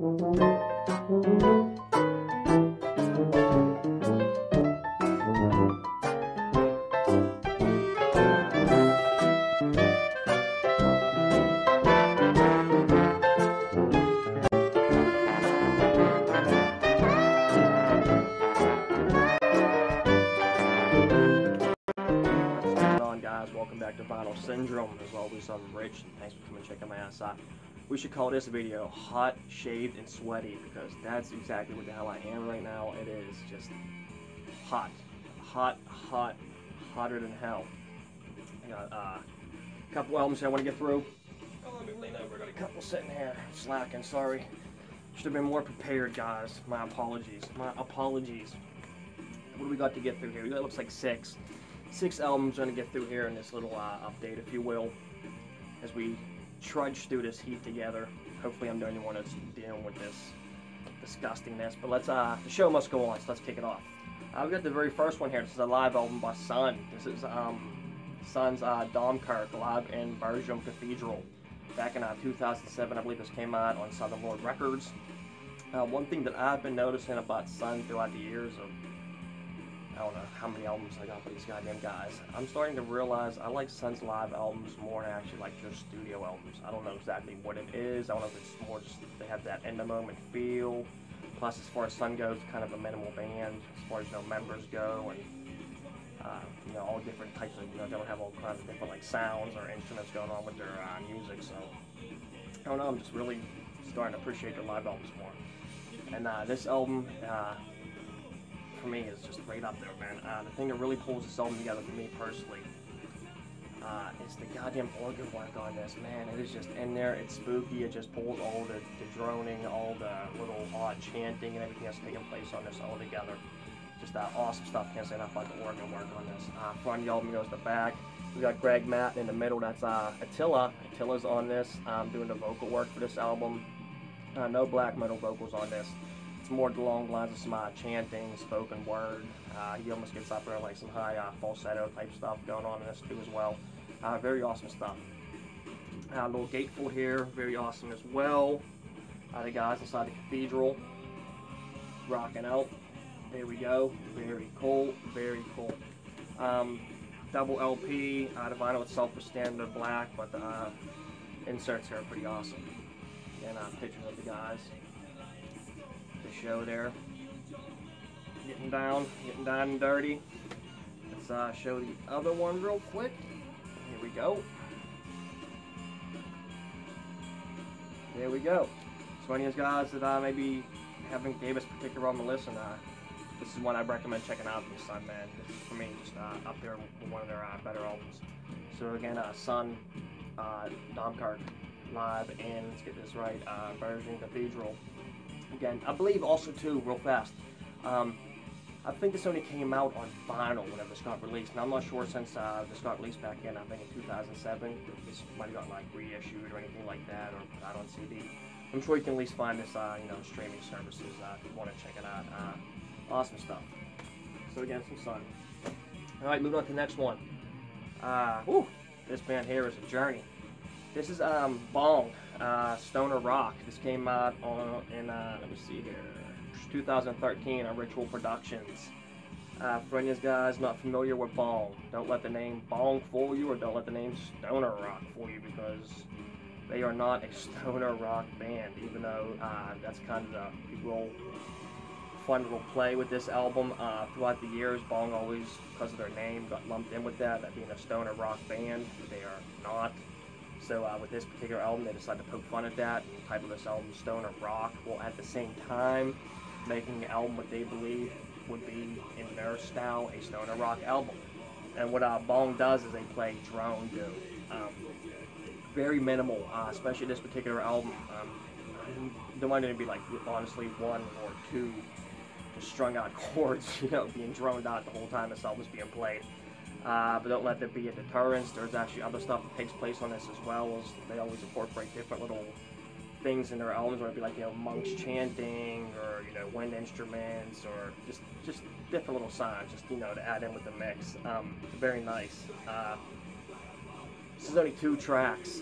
Welcome back to Vinyl Syndrome. As always, I'm Rich, and thanks for coming and checking my ass out. We should call this video Hot, Shaved, and Sweaty, because that's exactly what the hell I am right now. It is just hot. Hotter than hell. I got a couple albums I want to get through. Oh, let me lean over. I got a couple sitting here slacking, sorry. Should have been more prepared, guys. My apologies. What do we got to get through here? That looks like six albums I'm going to get through here in this little update, if you will, as we trudge through this heat together. Hopefully I'm the only one that's dealing with this disgustingness, but let's, the show must go on, so let's kick it off. We've got the very first one here. This is a live album by SunnO. This is SunnO's Domkirk live in Bergamo Cathedral. Back in 2007, I believe this came out on Southern Lord Records. One thing that I've been noticing about SunnO throughout the years of, I don't know how many albums I got by these goddamn guys. I'm starting to realize I like SunnO's live albums more than I actually like their studio albums. I don't know exactly what it is. I don't know if it's more just they have that in the moment feel. Plus, as far as SunnO goes, kind of a minimal band as far as members go, and all different types of they don't have all kinds of different like sounds or instruments going on with their music. So I don't know. I'm just really starting to appreciate their live albums more. And this album. For me, is just right up there, man. The thing that really pulls this album together for me personally is the goddamn organ work on this, man. It is just in there, it's spooky, it just pulls all the droning, all the little odd chanting and everything that's taking place on this all together. Just awesome stuff, can't say enough about the organ work on this. Front of the album goes to the back. We got Greg Matt in the middle, that's Attila. Attila's on this, doing the vocal work for this album. No black metal vocals on this. More along the lines of some chanting, spoken word. He almost gets up there like some high falsetto type stuff going on in this too as well. Very awesome stuff. A little gatefold here, very awesome as well. The guys inside the cathedral, rocking out. There we go. Very cool, very cool. Double LP. The vinyl itself was standard black, but the inserts here are pretty awesome. And pictures of the guys. Show there, getting down and dirty. Let's show the other one real quick. Here we go. There we go. So any of you guys that maybe haven't gave us particular album to listen, this is one I recommend checking out from SunnO, man. This is for me just up there with one of their better albums. So again, SunnO, Domkirk live, and let's get this right, Bergamo Cathedral. Again, I believe also too, real fast, I think this only came out on vinyl whenever this got released. Now I'm not sure since this got released back in, I think in 2007, if this might have got like reissued or anything like that, or put out on CD. I'm sure you can at least find this, streaming services if you want to check it out. Awesome stuff. So again, some SunnO. All right, moving on to the next one. This band here is a journey. This is Bong, Stoner Rock. This came out in let me see here, 2013 on Ritual Productions. For any of you guys not familiar with Bong, don't let the name Bong fool you, or don't let the name Stoner Rock fool you, because they are not a stoner rock band, even though that's kind of the fun little play with this album. Throughout the years, Bong always, because of their name, got lumped in with that being a stoner rock band. They are not. So with this particular album, they decided to poke fun at that and title this album Stoner Rock, while at the same time making the album what they believe would be, in their style, a stoner rock album. And what Bong does is they play drone do. Very minimal, especially this particular album. There might only be like, honestly, one or two just strung out chords, being droned out the whole time this album's being played. But don't let there be a deterrence. There's actually other stuff that takes place on this as well, as they always incorporate different little things in their albums, where it'd be like, monks chanting, or, wind instruments, or just different little sounds, just, to add in with the mix. Very nice. This is only 2 tracks,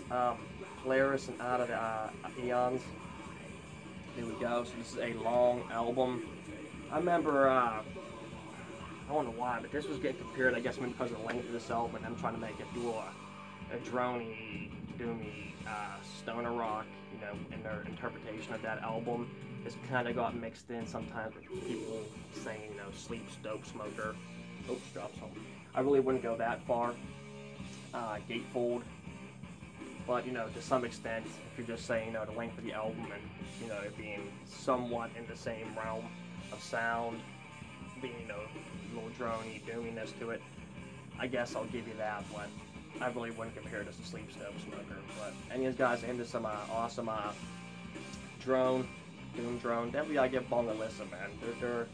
Polaris and Out of the Eons. There we go. So this is a long album. I remember, I don't know why, but this was getting compared, I guess, maybe because of the length of this album, and I'm trying to make it do a droney, doomy, stoner rock, you know, in their interpretation of that album. This kind of got mixed in sometimes with people saying, you know, sleeps, dope smoker. Oops, dropped something. I really wouldn't go that far. Gatefold. But, you know, to some extent, if you're just saying, you know, the length of the album and, you know, it being somewhat in the same realm of sound, being, you know, a little droney, doominess to it, I guess I'll give you that, but I really wouldn't compare this to Sleep, Dope Smoker. But any of these guys into some awesome doom drone, definitely gotta give Bong a listen, man. They're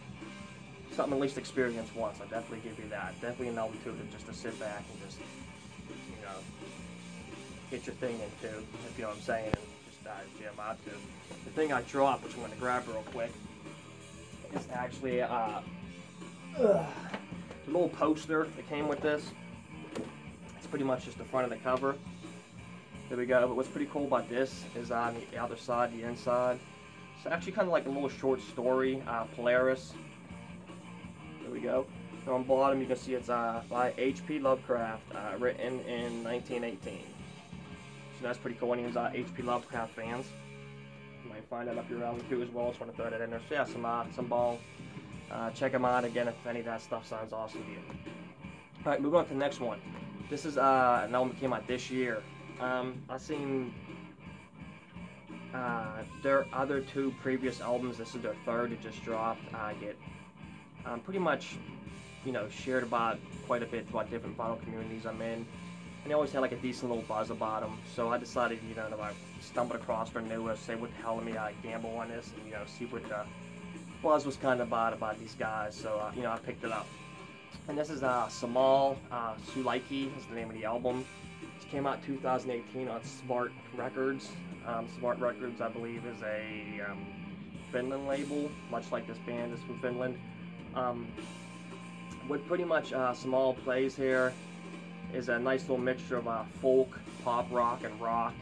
something at least experience once. I definitely give you that. Definitely an album too, just to sit back and just, you know, get your thing into, if you know what I'm saying, and just jam out to. The thing I dropped, which I'm going to grab real quick, is actually a little poster that came with this. It's pretty much just the front of the cover. There we go. But what's pretty cool about this is on the other side, the inside. It's actually kind of like a little short story, Polaris. There we go. And on the bottom, you can see it's by H.P. Lovecraft, written in 1918. So that's pretty cool. Any of those H.P. Lovecraft fans, you might find that up your alley too as well. Just want to throw that in there. So yeah, some Bong. Check them out again if any of that stuff sounds awesome to you. All right, moving on to the next one. This is an album that came out this year. I've seen their other two previous albums. This is their third. It just dropped. Get pretty much, you know, shared about quite a bit throughout different vinyl communities I'm in. And they always had like a decent little buzz about them. So I decided, you know, if I stumbled across their newest, say what the hell, let me gamble on this and, you know, see what the buzz was kind of about these guys. So, you know, I picked it up. And this is Sammal, Sulaiki is the name of the album. It came out 2018 on Smart Records. Smart Records, I believe, is a Finland label, much like this band is from Finland. What pretty much Sammal plays here is a nice little mixture of folk, pop rock, and rock.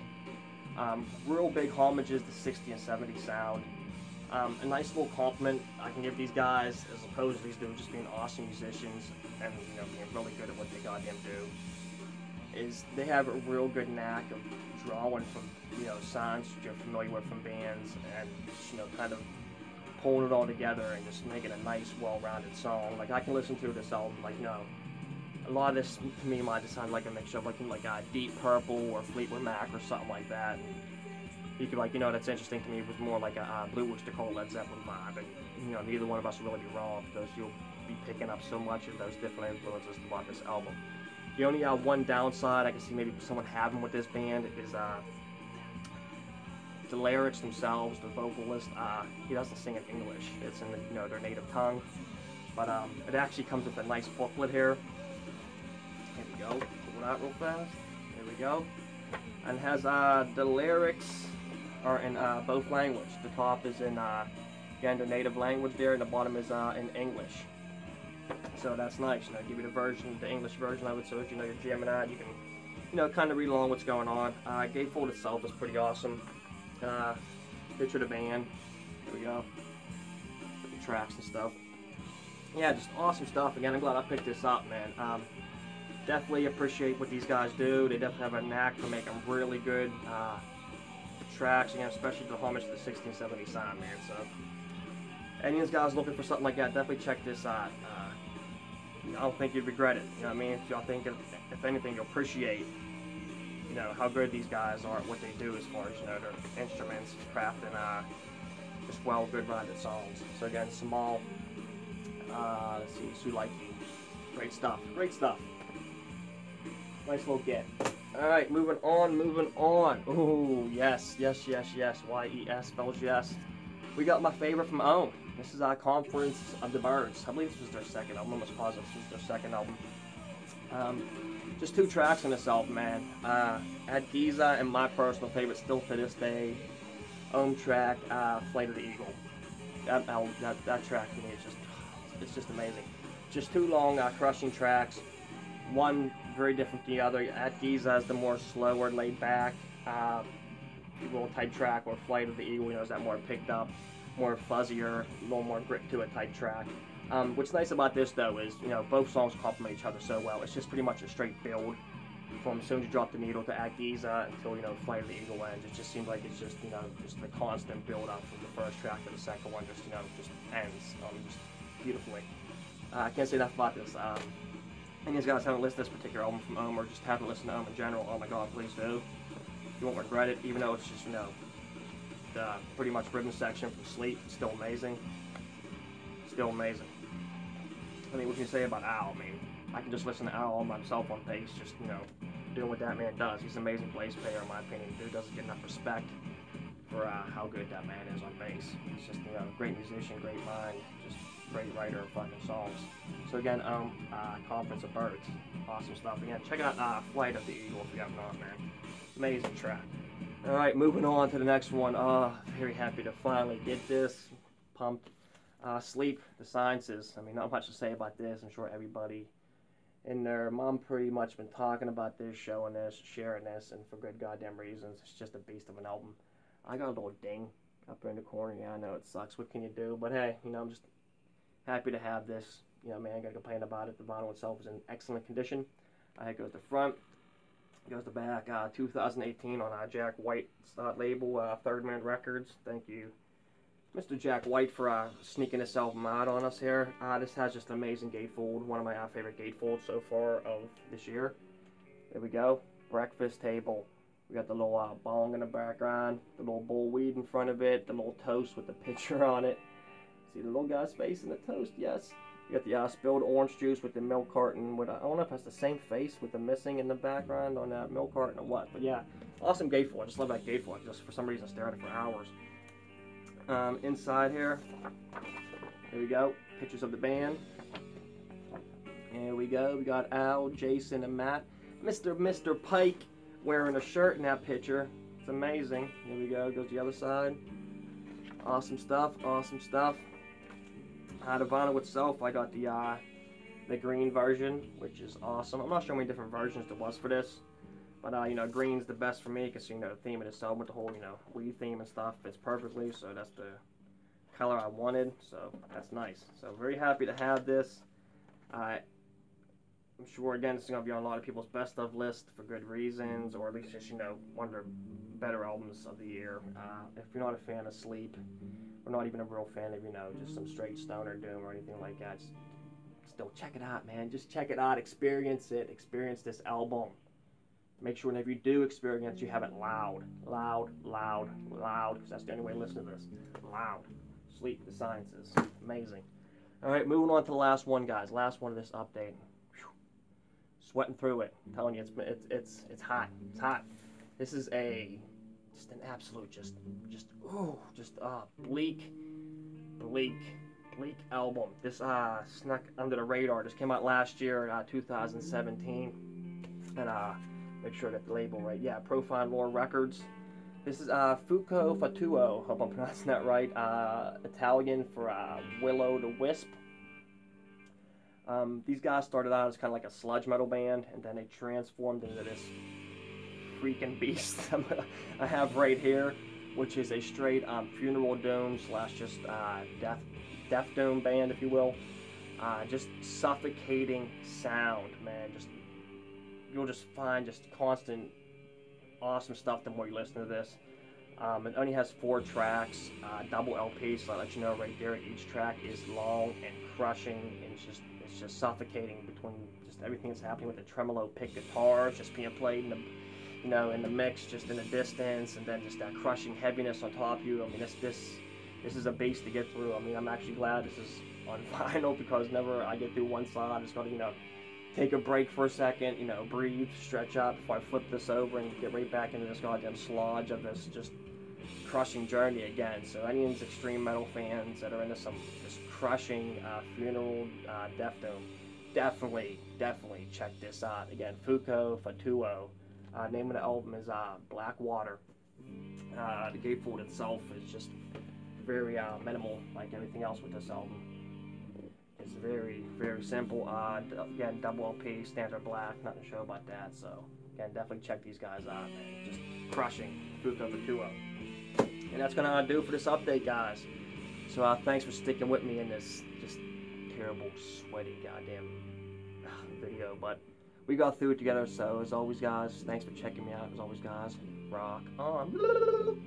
Real big homages to 60s and 70s sound. A nice little compliment I can give these guys, as opposed to these dudes just being awesome musicians and, you know, being really good at what they goddamn do, is they have a real good knack of drawing from, you know, sounds you're familiar with from bands and, you know, kind of pulling it all together and just making a nice, well-rounded song. Like, I can listen to this album, like, you know, a lot of this to me might just sound like a mixture of like a Deep Purple or Fleetwood Mac or something like that. And you could, like, you know, that's interesting to me. It was more like a Blue Oyster Cult, Led Zeppelin vibe, and, you know, neither one of us will really be wrong because you'll be picking up so much of those different influences throughout this album. The only one downside I can see maybe someone having with this band is the lyrics themselves. The vocalist, he doesn't sing in English. It's in, you know, their native tongue. But it actually comes with a nice booklet here. Here we go. Pull it out real fast. There we go. And has the lyrics are in both language. The top is in again their native language there, and the bottom is in English. So that's nice. You know, give you the English version of it, so if you know you're jamming out, you can, you know, kind of read along what's going on. Gatefold itself is pretty awesome. Picture the band. There we go. The tracks and stuff. Yeah, just awesome stuff. Again, I'm glad I picked this up, man. Definitely appreciate what these guys do. They definitely have a knack for making really good tracks, again, especially the homage to the 60s and 70s sound, man. So, any of these guys looking for something like that, definitely check this out. I don't think you'd regret it. You know what I mean? If y'all think, if anything, you'll appreciate, you know, how good these guys are at what they do as far as, you know, their instruments, craft, and just well, good rounded songs. So again, Sammal, let's see, Sulaiki, great stuff, great stuff. Nice little get. All right, moving on. Ooh, yes, yes, yes, yes. Y-E-S spells yes. We got my favorite from Own. This is our Conference of the Birds. I believe this was their second album. I'm almost positive this was their second album. Just 2 tracks on this album, man. At Giza, and my personal favorite still to this day, Own track, Flight of the Eagle. That track to me is it's just amazing. Just 2 long, crushing tracks. One very different from the other. At Giza is the more slower, laid back, roll type track, or Flight of the Eagle, you know, is that more picked up, more fuzzier, a little more grit to it type track. What's nice about this though is, you know, both songs complement each other so well. It's just pretty much a straight build from as soon as you drop the needle to Act Giza until, you know, Flight of the Eagle ends. It just seems like it's just, you know, just the constant build up from the first track to the second one, just, you know, just ends just beautifully. I can't say enough about this. And these guys haven't listened to this particular album from Ohm, or just haven't listened to Ohm in general, oh my god, please do. You won't regret it, even though it's just, you know, the pretty much rhythm section from Sleep, still amazing. Still amazing. I mean, what can you say about Al? I mean, I can just listen to Al on myself on bass, just, you know, doing what that man does. He's an amazing bass player, in my opinion. Dude doesn't get enough respect for how good that man is on bass. He's just, you know, great musician, great mind, just great writer of fucking songs. So again, Conference of Birds, awesome stuff. Again, check out Flight of the Eagle if you have not, man. Amazing track. All right, moving on to the next one. Very happy to finally get this. Pumped. Sleep, The Sciences. I mean, not much to say about this. I'm sure everybody in their mom pretty much been talking about this, showing this, sharing this, and for good goddamn reasons. It's just a beast of an album. I got a little ding up there in the corner. Yeah, I know it sucks. What can you do? But hey, you know, I'm just happy to have this. You know, man, I gotta complain about it. The vinyl itself is in excellent condition. It goes to front, it goes to back. 2018 on Jack White's label, Third Man Records. Thank you, Mr. Jack White, for sneaking this album out on us here. This has just an amazing gatefold, one of my favorite gatefolds so far of this year. There we go, breakfast table. We got the little bong in the background, the little bowl weed in front of it, the little toast with the picture on it. See the little guy's face in the toast? Yes. You got the spilled orange juice with the milk carton. With I don't know if that's the same face with the missing in the background on that milk carton or what. But yeah, awesome gatefold. I just love that gatefold. I just for some reason stare at it for hours. Inside here, there we go. Pictures of the band. Here we go. We got Al, Jason, and Matt. Mr. Pike wearing a shirt in that picture. It's amazing. Here we go. Goes to the other side. Awesome stuff. Awesome stuff. The vinyl itself, I got the green version, which is awesome. I'm not sure how many different versions there was for this, but you know, green's the best for me because, you know, the theme of this album with the whole, you know, weed theme and stuff fits perfectly. So that's the color I wanted. So that's nice. So very happy to have this. I'm sure again it's gonna be on a lot of people's best of list for good reasons, or at least just, you know, one of their better albums of the year. If you're not a fan of Sleep, or not even a real fan of, you know, just some straight stoner doom or anything like that, still check it out, man. Just check it out, experience it, experience this album. Make sure whenever you do experience, you have it loud, loud, loud, loud, because that's the only way to listen to this. Loud. Sleep, The Sciences. Amazing. All right, moving on to the last one, guys. Last one of this update. Whew. Sweating through it. I'm telling you, it's hot. It's hot. This is just an absolute, just bleak album. This snuck under the radar. This came out last year, 2017, and make sure I got the label right. Yeah, Profile Lore Records. This is Fuoco Fatuo. Hope I'm pronouncing that right. Italian for Willow the Wisp. These guys started out as kind of like a sludge metal band, and then they transformed into this freaking beast I have right here, which is a straight funeral doom slash just death doom band, if you will. Just suffocating sound, man. Just you'll just find just constant awesome stuff the more you listen to this. It only has 4 tracks, double LP, so I'll let you know right there. Each track is long and crushing, and it's just suffocating between just everything that's happening with the tremolo pick guitars just being played in the, you know, in the mix, just in the distance, and then just that crushing heaviness on top of you. I mean, this is a beast to get through. I mean, I'm actually glad this is on vinyl, because whenever I get through one side, I just gotta, you know, take a break for a second, you know, breathe, stretch out before I flip this over and get right back into this goddamn sludge of this just crushing journey again. So any of these extreme metal fans that are into some just crushing funeral death doom, definitely check this out. Again, Fuoco Fatuo. Name of the album is Black Water. The gatefold itself is just very minimal, like everything else with this album. It's very simple. Again, double LP, standard black, nothing to show about that. So again, definitely check these guys out, man. Just crushing. Fuoco Fatuo. And that's gonna do for this update, guys. So thanks for sticking with me in this just terrible, sweaty, goddamn video. But we got through it together. So as always, guys, thanks for checking me out. As always, guys, rock on.